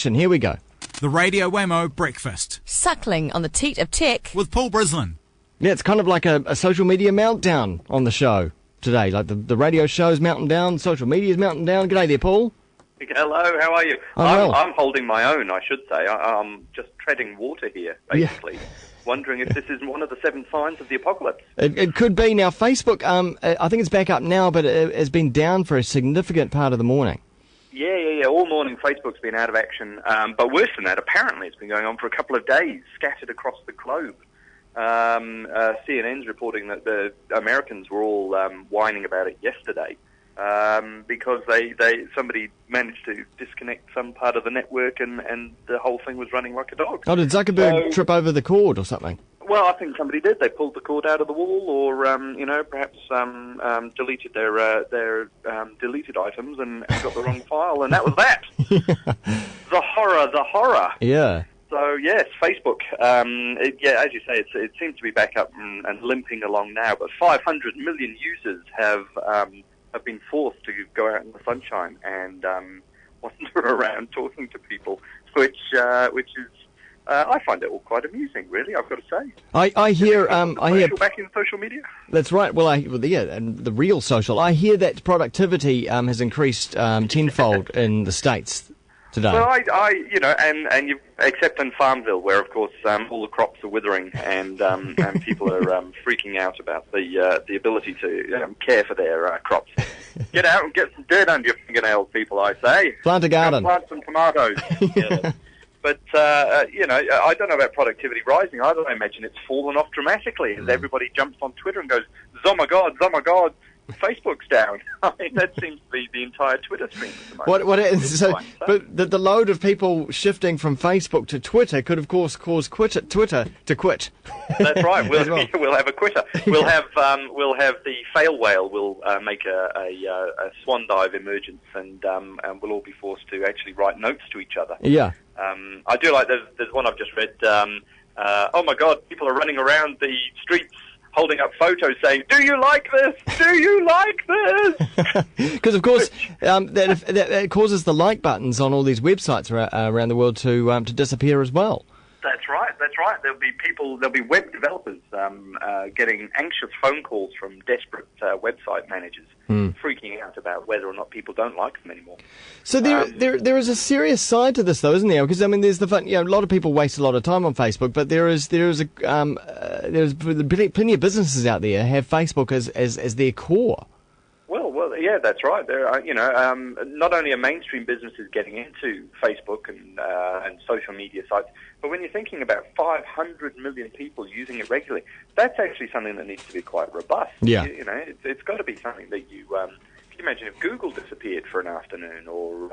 action. Here we go. The Radio Wammo Breakfast. Suckling on the teat of tech. With Paul Brislen. Yeah, it's kind of like a social media meltdown on the show today. Like the radio show's melting down, social media's melting down. G'day there, Paul. Hello, how are you? Well. I'm holding my own, I should say. I'm just treading water here, basically. Yeah. Wondering if this is one of the 7 signs of the apocalypse. It could be. Now, Facebook, I think it's back up now, but it has been down for a significant part of the morning. Yeah. All morning Facebook's been out of action. But worse than that, apparently it's been going on for a couple of days, scattered across the globe. CNN's reporting that the Americans were all whining about it yesterday because somebody managed to disconnect some part of the network and the whole thing was running like a dog. Oh, did Zuckerberg trip over the cord or something? Well, I think somebody did. They pulled the cord out of the wall, or perhaps deleted their deleted items and got the wrong file, and that was that. The horror. Yeah. So yes, Facebook. As you say, it seems to be back up and limping along now. But 500 million users have been forced to go out in the sunshine and wander around talking to people, which is. I find it all quite amusing, really. I've got to say. I hear back in social media. That's right. And the real social. I hear that productivity has increased tenfold in the States today. Well, and you except in Farmville, where of course all the crops are withering and people are freaking out about the ability to care for their crops. Get out and get some dirt under your fingernails, people. I say. Plant a garden. Plant some tomatoes. Yeah. But, I don't know about productivity rising either. I imagine it's fallen off dramatically as everybody jumps on Twitter and goes, "ZOMG, Facebook's down." I mean, that seems to be the entire Twitter stream at the moment. But the load of people shifting from Facebook to Twitter could, of course, cause Twitter to quit. That's right. We'll have a quitter. We'll have the fail whale will make a swan dive emergence, and we'll all be forced to actually write notes to each other. Yeah. I do like. There's one I've just read. Oh my God! People are running around the streets holding up photos saying, "Do you like this? Do you like this?" Because of course that causes the like buttons on all these websites around the world to disappear as well. That's right. There'll be web developers getting anxious phone calls from desperate website managers, freaking out about whether or not people don't like them anymore. So there is a serious side to this, though, isn't there? Because I mean, there's the fun. A lot of people waste a lot of time on Facebook, but there's plenty of businesses out there have Facebook as their core. Well, yeah, that's right. There are, not only are mainstream businesses getting into Facebook and social media sites, but when you're thinking about 500 million people using it regularly, that's actually something that needs to be quite robust. Yeah. It's got to be something that you can you imagine if Google disappeared for an afternoon or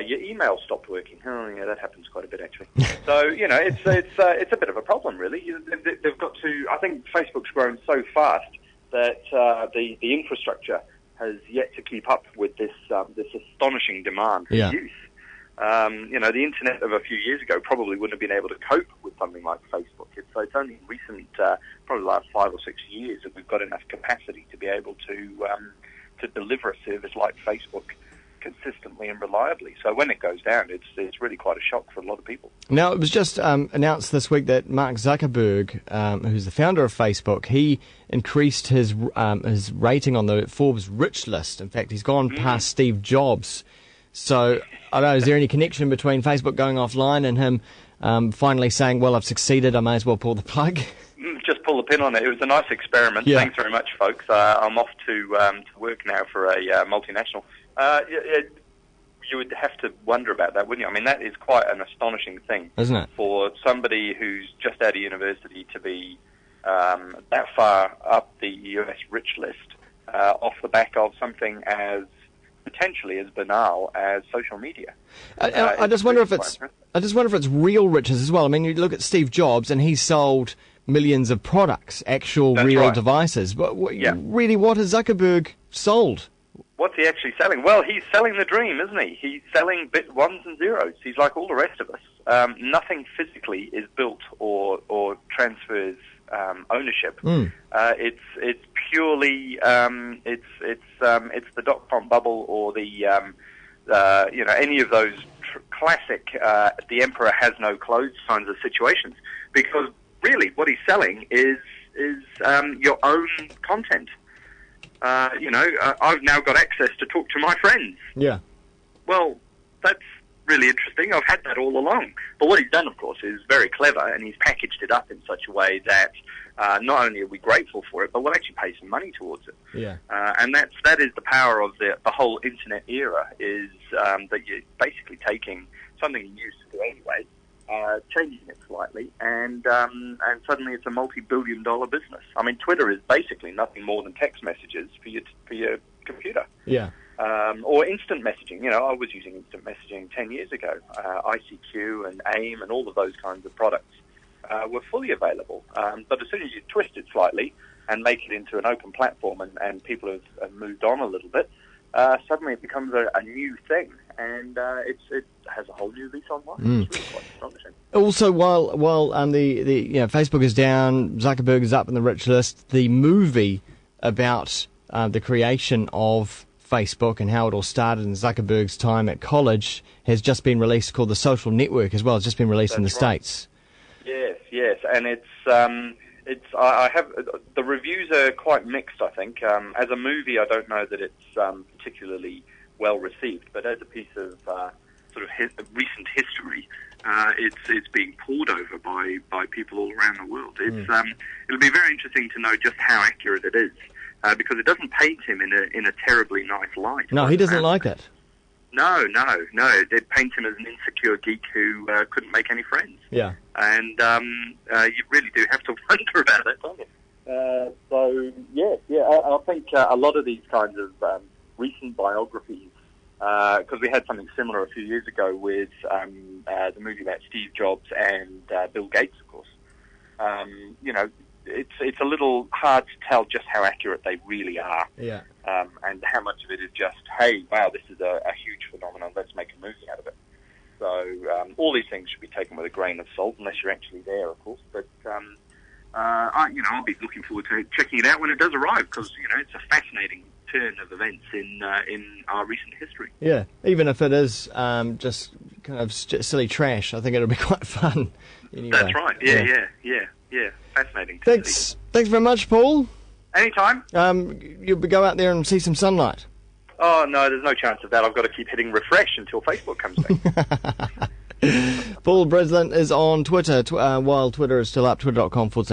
your email stopped working. Oh, yeah, that happens quite a bit actually. So it's a bit of a problem, really. They've got to. I think Facebook's grown so fast that the infrastructure has yet to keep up with this astonishing demand for use. The internet of a few years ago probably wouldn't have been able to cope with something like Facebook. It's only in recent, probably the last 5 or 6 years, that we've got enough capacity to be able to deliver a service like Facebook consistently and reliably. So when it goes down, it's really quite a shock for a lot of people. Now, it was just announced this week that Mark Zuckerberg, who's the founder of Facebook, he increased his rating on the Forbes Rich list. In fact, he's gone past Steve Jobs. So, I don't know, is there any connection between Facebook going offline and him finally saying, well, I've succeeded, I may as well pull the plug? Just pull the pin on it. It was a nice experiment. Yeah. Thanks very much, folks. I'm off to work now for a multinational. You would have to wonder about that, wouldn't you? I mean, that is quite an astonishing thing. Isn't it? For somebody who's just out of university to be that far up the US rich list off the back of something as potentially as banal as social media. I just wonder if it's real riches as well. I mean, you look at Steve Jobs and he sold millions of products, actual real devices. But really, what has Zuckerberg sold? What's he actually selling? Well, he's selling the dream, isn't he? He's selling bit ones and zeros. He's like all the rest of us. Nothing physically is built or transfers ownership. It's purely it's the .com bubble or the any of those classic the emperor has no clothes kinds of situations, because really what he's selling is your own content. I've now got access to talk to my friends. Yeah. Well, that's really interesting. I've had that all along. But what he's done, of course, is very clever, and he's packaged it up in such a way that not only are we grateful for it, but we'll actually pay some money towards it. Yeah. And that is the power of the whole internet era, is that you're basically taking something you used to do anyway, changing it slightly, and suddenly it's a multi-billion-dollar business. I mean, Twitter is basically nothing more than text messages for your computer. Yeah. Or instant messaging. I was using instant messaging 10 years ago. ICQ and AIM and all of those kinds of products were fully available. But as soon as you twist it slightly and make it into an open platform, and people have moved on a little bit, suddenly it becomes a new thing, and it has a whole new lease on life. It's really quite astonishing. Also, while the Facebook is down, Zuckerberg is up in the rich list, the movie about the creation of Facebook and how it all started in Zuckerberg's time at college has just been released, called The Social Network as well. It's just been released in the States. Yes, and I have the reviews are quite mixed. I think as a movie, I don't know that it's particularly well received, but as a piece of recent history, it's being poured over by people all around the world. It'll be very interesting to know just how accurate it is, because it doesn't paint him in a terribly nice light. No, he doesn't like it. No. It paints him as an insecure geek who couldn't make any friends. Yeah. And you really do have to wonder about it, don't you? I think a lot of these kinds of recent biographies, because we had something similar a few years ago with the movie about Steve Jobs and Bill Gates, of course. It's a little hard to tell just how accurate they really are. Yeah. And how much of it is just, hey, wow, this is a huge phenomenon, let's make a movie out of it. So all these things should be taken with a grain of salt, unless you're actually there, of course. But I'll be looking forward to checking it out when it does arrive, because it's a fascinating turn of events in our recent history. Yeah, even if it is just kind of silly trash, I think it'll be quite fun. Anyway. That's right. Yeah. Fascinating. Thanks very much, Paul. Anytime. You'll go out there and see some sunlight. Oh, no, there's no chance of that. I've got to keep hitting refresh until Facebook comes back. Paul Brislen is on Twitter, while Twitter is still up, twitter.com/Paul.